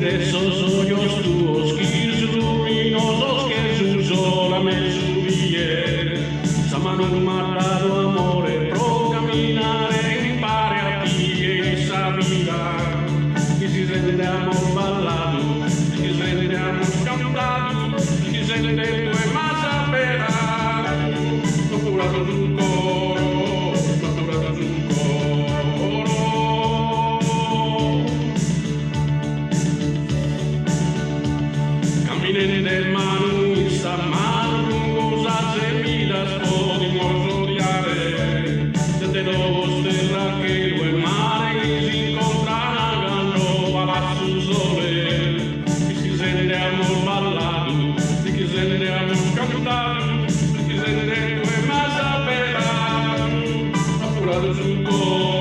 de esos hoyos tuos, giros luminosos che sul sole a me subie. Samano matado amore, pro camminare impare a ti esa vida. E si sente amor ballado, e si sente amor cantado, e si sente tu más sapera. Torturato sul coro, torturato sul coro. Camminen del mano, sta mano, cosa se mi das podemos odiare. Se te lo stella che due mare che si incontrano a su sole. E si sente amor ballado, e si sente amor cantado, e si sente tu más sapera. Torturato sul coro.